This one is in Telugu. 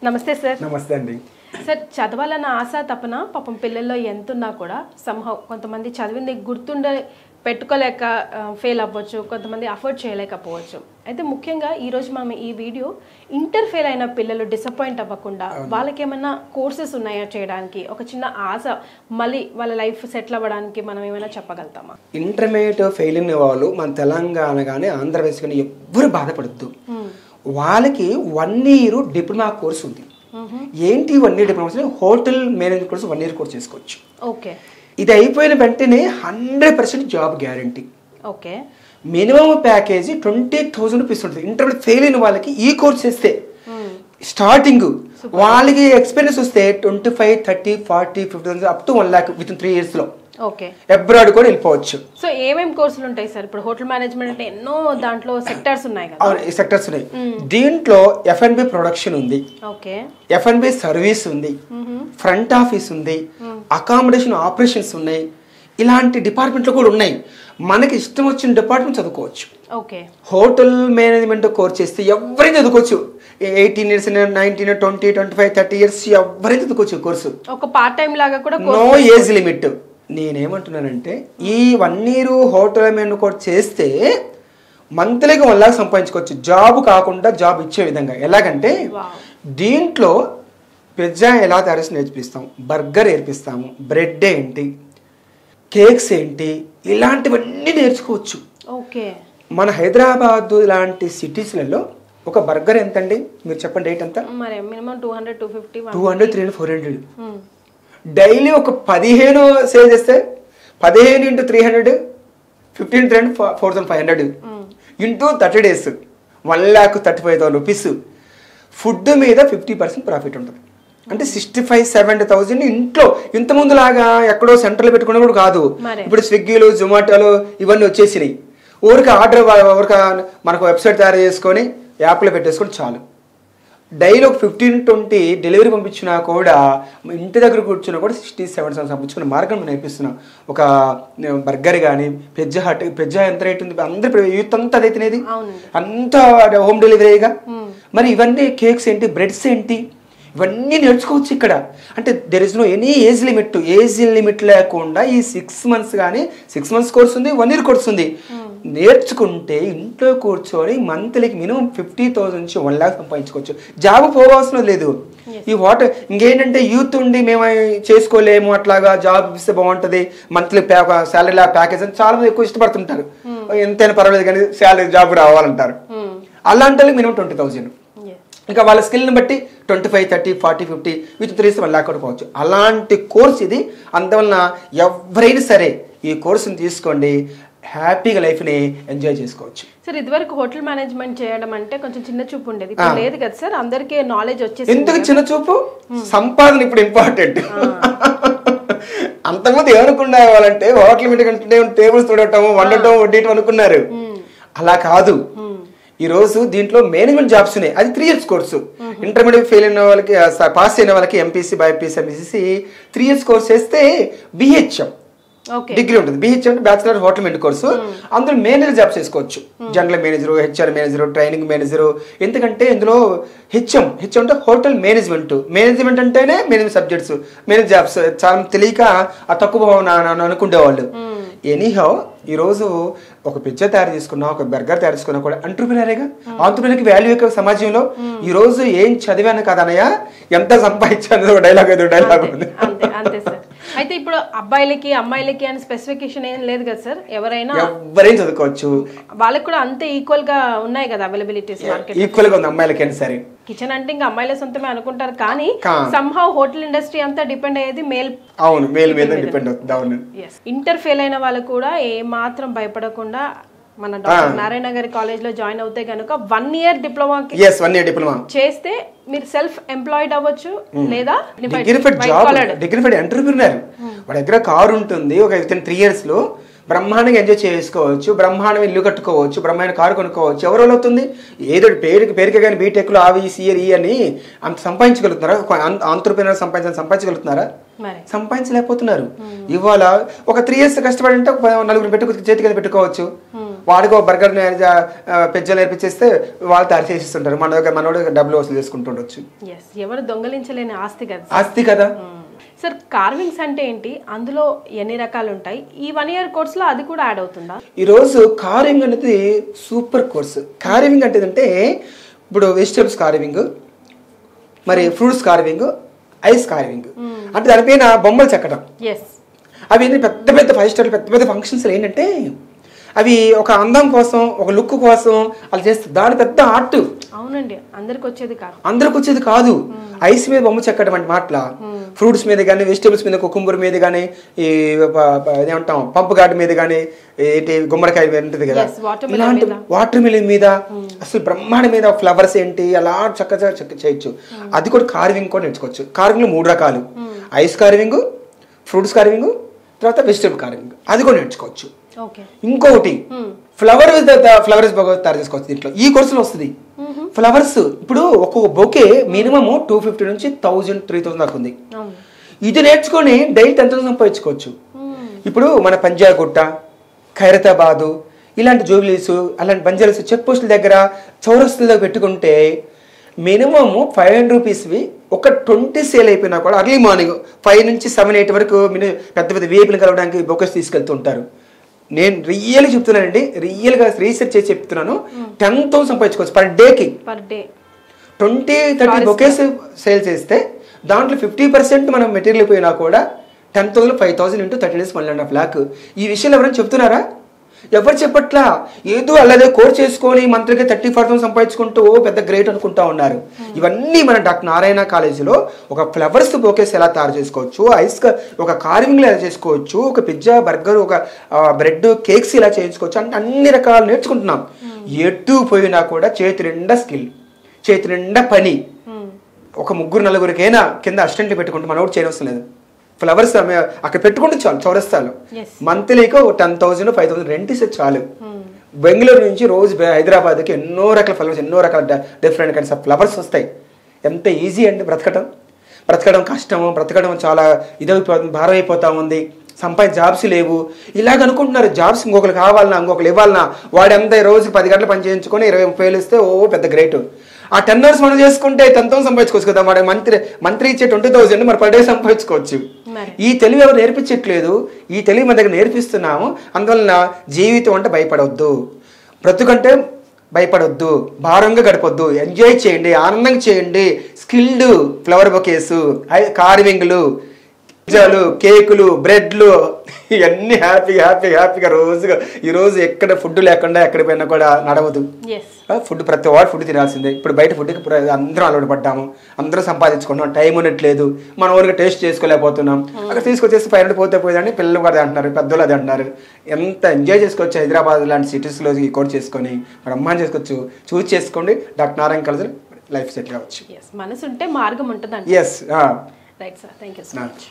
నమస్తే సార్. నమస్తే అండి. సార్, చదవాలన్న ఆశ తపన పాపం పిల్లల్లో ఎంతున్నా కూడా సంహౌ కొంతమంది చదివింది గుర్తుండే పెట్టుకోలేక ఫెయిల్ అవ్వచ్చు, కొంతమంది అఫోర్డ్ చేయలేకపోవచ్చు. అయితే ముఖ్యంగా ఈరోజు మనం ఈ వీడియో ఇంటర్ ఫెయిల్ అయిన పిల్లలు డిసప్పాయింట్ అవ్వకుండా వాళ్ళకి ఏమైనా కోర్సెస్ ఉన్నాయా చేయడానికి, ఒక చిన్న ఆశ మళ్ళీ వాళ్ళ లైఫ్ సెటిల్ అవ్వడానికి మనం ఏమైనా చెప్పగలుగుతామా? ఇంటర్మీడియట్ ఫెయిల్ అయిన వాళ్ళు మన తెలంగాణ కానీ ఆంధ్రప్రదేశ్ కానీ ఎవ్వరు బాధపడద్దు. వాళ్ళకి 1 year డిప్లొమా కోర్స్ ఉంది. ఏంటి 1 year diploma? Hotel management course 1 year course చేసుకోవచ్చు. ఓకే. ఇది అయిపోయిన వెంటనే 100% job guarantee. Okay. Minimum package 20,000 rupees ఉంటుంది. ఇంటర్మీడియట్ ఫెయిల్ అయిన వాళ్ళకి ఈ కోర్స్ చేస్తే స్టార్టింగ్ వాళ్ళకి ఎక్స్పీరియన్స్ వస్తే 25, 30, 40, 50,000 up to 1 lakh with 3 years లో ఓకే అబ్రాడ్ కూడా వెళ్ళిపోవచ్చు. సో ఏమేం కోర్సులు ఉంటాయి సార్? ఇప్పుడు హోటల్ మేనేజ్మెంట్ అంటే ఎన్నో దాంట్లో సెక్టార్స్ ఉన్నాయి కదా. అవును, సెక్టర్స్ ఉన్నాయి. దీంట్లో F&B ప్రొడక్షన్ ఉంది, ఓకే, F&B సర్వీస్ ఉంది, ఫ్రంట్ ఆఫీస్ ఉంది, అకామిడేషన్ ఆపరేషన్స్ ఉన్నాయి. ఇలాంటి డిపార్ట్మెంట్లు కూడా ఉన్నాయి. మనకి ఇష్టం వచ్చిన డిపార్ట్మెంట్ చదువుకోవచ్చు. ఓకే. హోటల్ మేనేజ్మెంట్ కోర్స్ చేస్తే ఎవరైనా చదువుకోవచ్చు. 18 years, 19, 20, 25, 30 years ఎవరైనా చదువుకోవచ్చు కోర్సు. ఒక పార్ట్ టైం లాగా కూడా నో ఏజ్ లిమిట్. నేనేమంటున్నానంటే ఈ 1 year హోటల్ మేనేజ్మెంట్ కోర్స్ చేస్తే మంత్లీగా 1 lakh సంపాదించుకోవచ్చు. జాబ్ కాకుండా జాబ్ ఇచ్చే విధంగా. ఎలాగంటే దీంట్లో పిజ్జా ఎలా తయారు చేసి నేర్పిస్తాం, బర్గర్ నేర్పిస్తాము, బ్రెడ్ ఏంటి, కేక్స్ ఏంటి, ఇలాంటివన్నీ నేర్చుకోవచ్చు. ఓకే. మన హైదరాబాద్ లాంటి సిటీస్లలో ఒక బర్గర్ ఎంత అండి మీరు చెప్పండి, రేట్ ఎంత? మరి మినిమం 200, 250, 200, 300, 400. డైలీ ఒక 15 సేల్ చేస్తే 15 into 300, 15 into 300, 4,500 into 30 days 1,35,000 rupees. Food మీద 50% ప్రాఫిట్ ఉంటుంది. అంటే 65-70,000 ఇంట్లో. ఇంతకుముందు లాగా ఎక్కడో సెంటర్లో పెట్టుకునే కూడా కాదు. ఇప్పుడు స్విగ్గీలు, జొమాటోలు ఇవన్నీ వచ్చేసినాయి. ఊరికి ఆర్డర్ మనకు వెబ్సైట్ తయారు చేసుకొని యాప్లో పెట్టేసుకొని చాలు. డైలీ ఒక 15-20 డెలివరీ పంపించినా కూడా ఇంటి దగ్గర కూర్చున్నా కూడా 60-70,000 పంపించుకునే మార్గం మనం నేర్పిస్తున్నాం. ఒక బర్గర్ కానీ పిజ్జా ఎంత రేట్ ఉంది? అందరూ యూత్ అంతా అదే తినేది, అంతా హోమ్ డెలివరీగా. మరి ఇవన్నీ కేక్స్ ఏంటి, బ్రెడ్స్ ఏంటి, ఇవన్నీ నేర్చుకోవచ్చు ఇక్కడ. అంటే there is no any age limit. Age limit లేకుండా ఈ 6 months కానీ 6 months కోర్స్ ఉంది, 1 year కోర్స్ ఉంది. నేర్చుకుంటే ఇంట్లో కూర్చొని మంత్లీకి మినిమం 50,000 నుంచి 1 lakh సంపాదించుకోవచ్చు. జాబ్ పోవాల్సిన లేదు. ఈ ఇంకేంటంటే యూత్ ఉండి మేము చేసుకోలేము, అట్లాగా జాబ్ ఇస్తే బాగుంటుంది, మంత్లీ శాలరీ ప్యాకేజ్ అని చాలా మంది ఎక్కువ ఇష్టపడుతుంటారు. ఎంతైనా పర్వాలేదు కానీ శాలరీ జాబ్ రావాలంటారు. అలాంటి మినిమం 20,000. ఇంకా వాళ్ళ స్కిల్ని బట్టి 25, 30, 40, 50 విత్ 3 years 1 lakh కూడా పోవచ్చు. అలాంటి కోర్స్ ఇది. అందువలన ఎవరైనా సరే ఈ కోర్సుని తీసుకోండి, హ్యాపీగా లైఫ్ని ఎంజాయ్ చేసుకోవచ్చు. సార్, ఇదివరకు హోటల్ మేనేజ్మెంట్ చేయడం అంటే కొంచెం చిన్న చూపు ఉండేది, లేదు కదా సార్? అందరికీ నాలెడ్జ్ వచ్చేసి. ఎందుకు చిన్న చూపు? సంపాదన ఇప్పుడు ఇంపార్టెంట్. అంతకుముందు ఏమనుకున్నా వాళ్ళంటే హోటల్ మీద టేబుల్స్ తోడటం, వండటం, వడ్డీయటం అనుకున్నారు. అలా కాదు. ఈ రోజు దీంట్లో మేనేజ్మెంట్ జాబ్స్ ఉన్నాయి. అది 3 years కోర్సు. ఇంటర్మీడియట్ ఫెయిల్ అయిన వాళ్ళకి, పాస్ అయిన వాళ్ళకి MPC, BiPC, MPC 3 years course చేస్తే BHM డిగ్రీ ఉంటుంది. BHM అంటే బ్యాచిలర్ హోటల్ మేనేజ్మెంట్ కోర్సు. అందులో మేనేజర్ జాబ్స్ చేసుకోవచ్చు. General manager, HR manager, training manager. ఎందుకంటే ఇందులో హెచ్ఎం అంటే హోటల్ మేనేజ్మెంట్ అంటేనే మేనేజ్మెంట్ సబ్జెక్ట్స్, మేనేజ్ జాబ్స్. చాలా తెలియక ఆ తక్కువ అనుకునేవాళ్ళు. ఎనీహౌ ఈరోజు ఒక పిజ్జా తయారు చేసుకున్నా, ఒక బర్గర్ తయారు చేసుకున్నా కూడా ఎంటర్‌ప్రెన్యూరేగా. ఎంటర్‌ప్రెన్యూర్‌కి వాల్యూ ఎక్కువ సమాజంలో. ఈ రోజు ఏం చదివాను కదనయ్య, ఎంత సంపాదించాను డైలాగ్ ఉంది. అంతే సార్. అయితే ఇప్పుడు అబ్బాయిలకి అమ్మాయిలకి అని స్పెసిఫికేషన్ ఏం లేదు కదా సార్? ఎవరైనా చదువుకోవచ్చు. వాళ్ళకి కూడా అంతే ఈక్వల్ గా ఉన్నాయి కదా అవైలబిలిటీస్ మార్కెట్. ఈక్వల్ గా ఉంది అమ్మాయిలకి. సరే, కిచెన్ అంటే ఇంకా అమ్మాయిల సొంతమే అనుకుంటారు కానీ సంహౌ హోటల్ ఇండస్ట్రీ అంతా డిపెండ్ అయ్యేది మేల్. అవును, మేల్ మీద డిపెండ్ అవుతుంది. అవును. ఇంటర్ ఫెయిల్ అయిన వాళ్ళు కూడా ఏ మాత్రం భయపడకుండా మన డాక్టర్ నారాయణ గారి కాలేజ్ లో జాయిన్ అవుతే గనుక 1 year డిప్లొమా చేస్తే మీరు సెల్ఫ్ ఎంప్లాయిడ్ అవ్వచ్చు, లేదా డిగ్నిఫైడ్ ఎంటర్‌ప్రెన్యూర్. వాడి దగ్గర కారు ఉంటుంది, ఒక 3 years లో బ్రహ్మాండంగా ఎంజాయ్ చేసుకోవచ్చు, బ్రహ్మాండం ఇల్లు కట్టుకోవచ్చు, బ్రహ్మాండ కారు కొనుక్కోవచ్చు. ఎవరు అవుతుంది? ఏదో పేరుకి కానీ బీటెక్లు అవి సిఆర్ అని అంత సంపాదించగలుగుతున్నారా? ఆంధ్రప్రదేశ్ సంపాదించగలుగుతున్నారా? సంపాదించలేకపోతున్నారు. ఇవాళ ఒక 3 years కష్టపడి అంటే 4 చేతి కింద పెట్టుకోవచ్చు. వాడికి ఒక బర్గర్ పిజ్జా నేర్పించేస్తే వాళ్ళు తయారు చేసిస్తుంటారు, మనోడు డబ్బులు వసూలు చేసుకుంటుండొచ్చు. ఎవరు దొంగలించలేని ఆస్తి కదా. ఆస్తి కదా. సార్ కార్వింగ్స్ అంటే ఏంటి, అందులో ఎన్ని రకాలు ఉంటాయి, ఈ 1 year కోర్సులో అది కూడా యాడ్ అవుతుందా? ఈరోజు కార్వింగ్ అనేది సూపర్ కోర్సు. కార్వింగ్ అంటే ఇప్పుడు వెజిటేబుల్స్ కార్వింగ్, మరి ఫ్రూట్స్ కార్వింగ్, ఐస్ కార్వింగ్, అంటే దానిపైన బొమ్మలు చెక్కడం. అవి పెద్ద పెద్ద 5 స్టార్ పెద్ద పెద్ద ఫంక్షన్స్ ఏంటంటే అవి ఒక అందం కోసం, ఒక లుక్ కోసం అలా చేస్తారు. దాని పెద్ద ఆర్ట్. అవునండి, అందరికి వచ్చేది కాదు. ఐస్ మీద బొమ్మ చెక్కడం అంటే మాటల ఫ్రూట్స్ మీద కానీ, వెజిటేబుల్స్ మీద, కుకుంబర్ మీద కానీ, ఈ ఏమంటాం పంపు గార్డ్ మీద కానీ, ఏంటి గుమ్మడికాయ ఉంటుంది కదా, ఇలాంటి వాటర్ మిలిన్ మీద అసలు బ్రహ్మాండ మీద ఫ్లవర్స్ ఏంటి అలా చక్కగా చేయొచ్చు. అది కూడా కార్వింగ్ కూడా నేర్చుకోవచ్చు. కార్వింగ్ 3 రకాలు, ఐస్ కార్వింగ్, ఫ్రూట్స్ కార్వింగ్, తర్వాత వెజిటేబుల్ కార్వింగ్, అది కూడా నేర్చుకోవచ్చు. ఇంకొకటి ఫ్లవర్స్ తయారు చేసుకోవచ్చు. దీంట్లో ఈ కోర్సులో వస్తుంది ఫ్లవర్స్. ఇప్పుడు ఒక్కొక్క బొకే మినిమం 250 నుంచి 1000, 3000 దాకా ఉంది. ఇది నేర్చుకొని డైలీ 10,000 సంపాదించుకోవచ్చు. ఇప్పుడు మన పంజాగుట్ట, ఖైరతాబాదు ఇలాంటి జూబ్లీస్, అలాంటి బంజారాస్ చెక్ పోస్టుల దగ్గర చౌరస్తుల్లో పెట్టుకుంటే మినిమమ్ 500 రూపీస్వి ఒక 20 సేల్ అయిపోయినా కూడా అర్లీ మార్నింగ్ 5 నుంచి 7, 8 వరకు పెద్ద పెద్ద వీపులు కలవడానికి బొకేస్ తీసుకెళ్తూ ఉంటారు. నేను రియల్గా చెప్తున్నానండి, రియల్గా రీసెర్చ్ చేసి చెప్తున్నాను. 10,000 సంపాదించుకోవచ్చు పర్ డేకి. 20-30 బొకేస్ సేల్ చేస్తే దాంట్లో 50% మనం మెటీరియల్ పోయినా కూడా 10,000, 5,000 ఇంటూ 30 days 1.5 lakh. ఈ విషయాలు ఎవరైనా చెప్తున్నారా? ఎవరు చెప్పట్లా. ఏదో అలాగే కోర్స్ చేసుకొని మంత్రికి 30,000-40,000 సంపాదించుకుంటూ పెద్ద గ్రేట్ అనుకుంటా ఉన్నారు. ఇవన్నీ మన డాక్టర్ నారాయణ కాలేజీలో ఒక ఫ్లవర్స్ బొకేస్ ఎలా తయారు చేసుకోవచ్చు, ఐస్ ఒక కార్వింగ్లు ఎలా చేసుకోవచ్చు, ఒక పిజ్జా, బర్గర్, ఒక బ్రెడ్, కేక్స్ ఇలా చేయించుకోవచ్చు అంటే అన్ని రకాలు నేర్చుకుంటున్నాం. ఎటు పోయినా కూడా చేతి నిండా స్కిల్, చేతి నిండా పని. ఒక 3-4 కింద అసిస్టెంట్లు పెట్టుకుంటూ మనోడు చేయనవసరం లేదు. ఫ్లవర్స్ అక్కడ పెట్టుకుంటే చాలు, చౌరస్తాలో మంత్లీకి 10,000, 5,000 రెంట్ ఇస్తే చాలు. బెంగళూరు నుంచి రోజు హైదరాబాద్కి ఎన్నో రకాల ఫ్లవర్స్, ఎన్నో రకాల డిఫరెంట్ కైండ్స్ ఆఫ్ ఫ్లవర్స్ వస్తాయి. ఎంత ఈజీ అండి బ్రతకడం కష్టము, బ్రతకడం చాలా ఇదైపోతుంది, భారం అయిపోతా ఉంది, జాబ్స్ లేవు ఇలాగ అనుకుంటున్నారు. జాబ్స్ ఇంకొకరు కావాలన్నా, ఇంకొకరు ఇవ్వాలన్నా, వాడు ఎంత రోజుకి 10 గంటలు పని చేయించుకొని 20,000 ఇస్తే పెద్ద గ్రేట్. ఆ 10 hours మనం చేసుకుంటే 10,000 సంపాదించుకోవచ్చు కదా. వాడు మంత్రి ఇచ్చే 20,000 మరి పర్ డే సంపాదించుకోవచ్చు. ఈ తెలివి ఎవరు నేర్పించట్లేదు, ఈ తెలివి మన దగ్గర నేర్పిస్తున్నాము. అందువలన జీవితం అంటే భయపడవద్దు, బ్రతుకంటే భయపడొద్దు, భారంగా గడపొద్దు, ఎంజాయ్ చేయండి, ఆనందంగా చేయండి. స్కిల్డ్ ఫ్లవర్ బొకేసు, కార్వింగ్లు, పిజ్జాలు, కేకులు, బ్రెడ్లు ఇవన్నీ హ్యాపీగా రోజుగా. ఈరోజు ఎక్కడ ఫుడ్ లేకుండా ఎక్కడ పోయినా కూడా నడవదు. ఫుడ్ ప్రతి వాడు ఫుడ్ తినాల్సిందే. ఇప్పుడు బయట ఫుడ్కి అందరం అలవాటు పడ్డాము, అందరం సంపాదించుకుంటున్నాం, టైం ఉండట్లేదు, మన ఓన్గా టేస్ట్ చేసుకోలేకపోతున్నాం. అక్కడ తీసుకొచ్చేసి 500 పోతే పోయేదని పిల్లలు కూడా అంటున్నారు, పెద్దలు అది అంటున్నారు. ఎంత ఎంజాయ్ చేసుకోవచ్చు హైదరాబాద్ లాంటి సిటీస్లో ఈ కోర్స్ చేసుకొని మన అమ్మాని చేసుకోవచ్చు. చూస్ చేసుకోండి, doctor Narayana college life settle కావచ్చు. మనసు ఉంటే మార్గం ఉంటుంది. Yes right sir, thank you so much.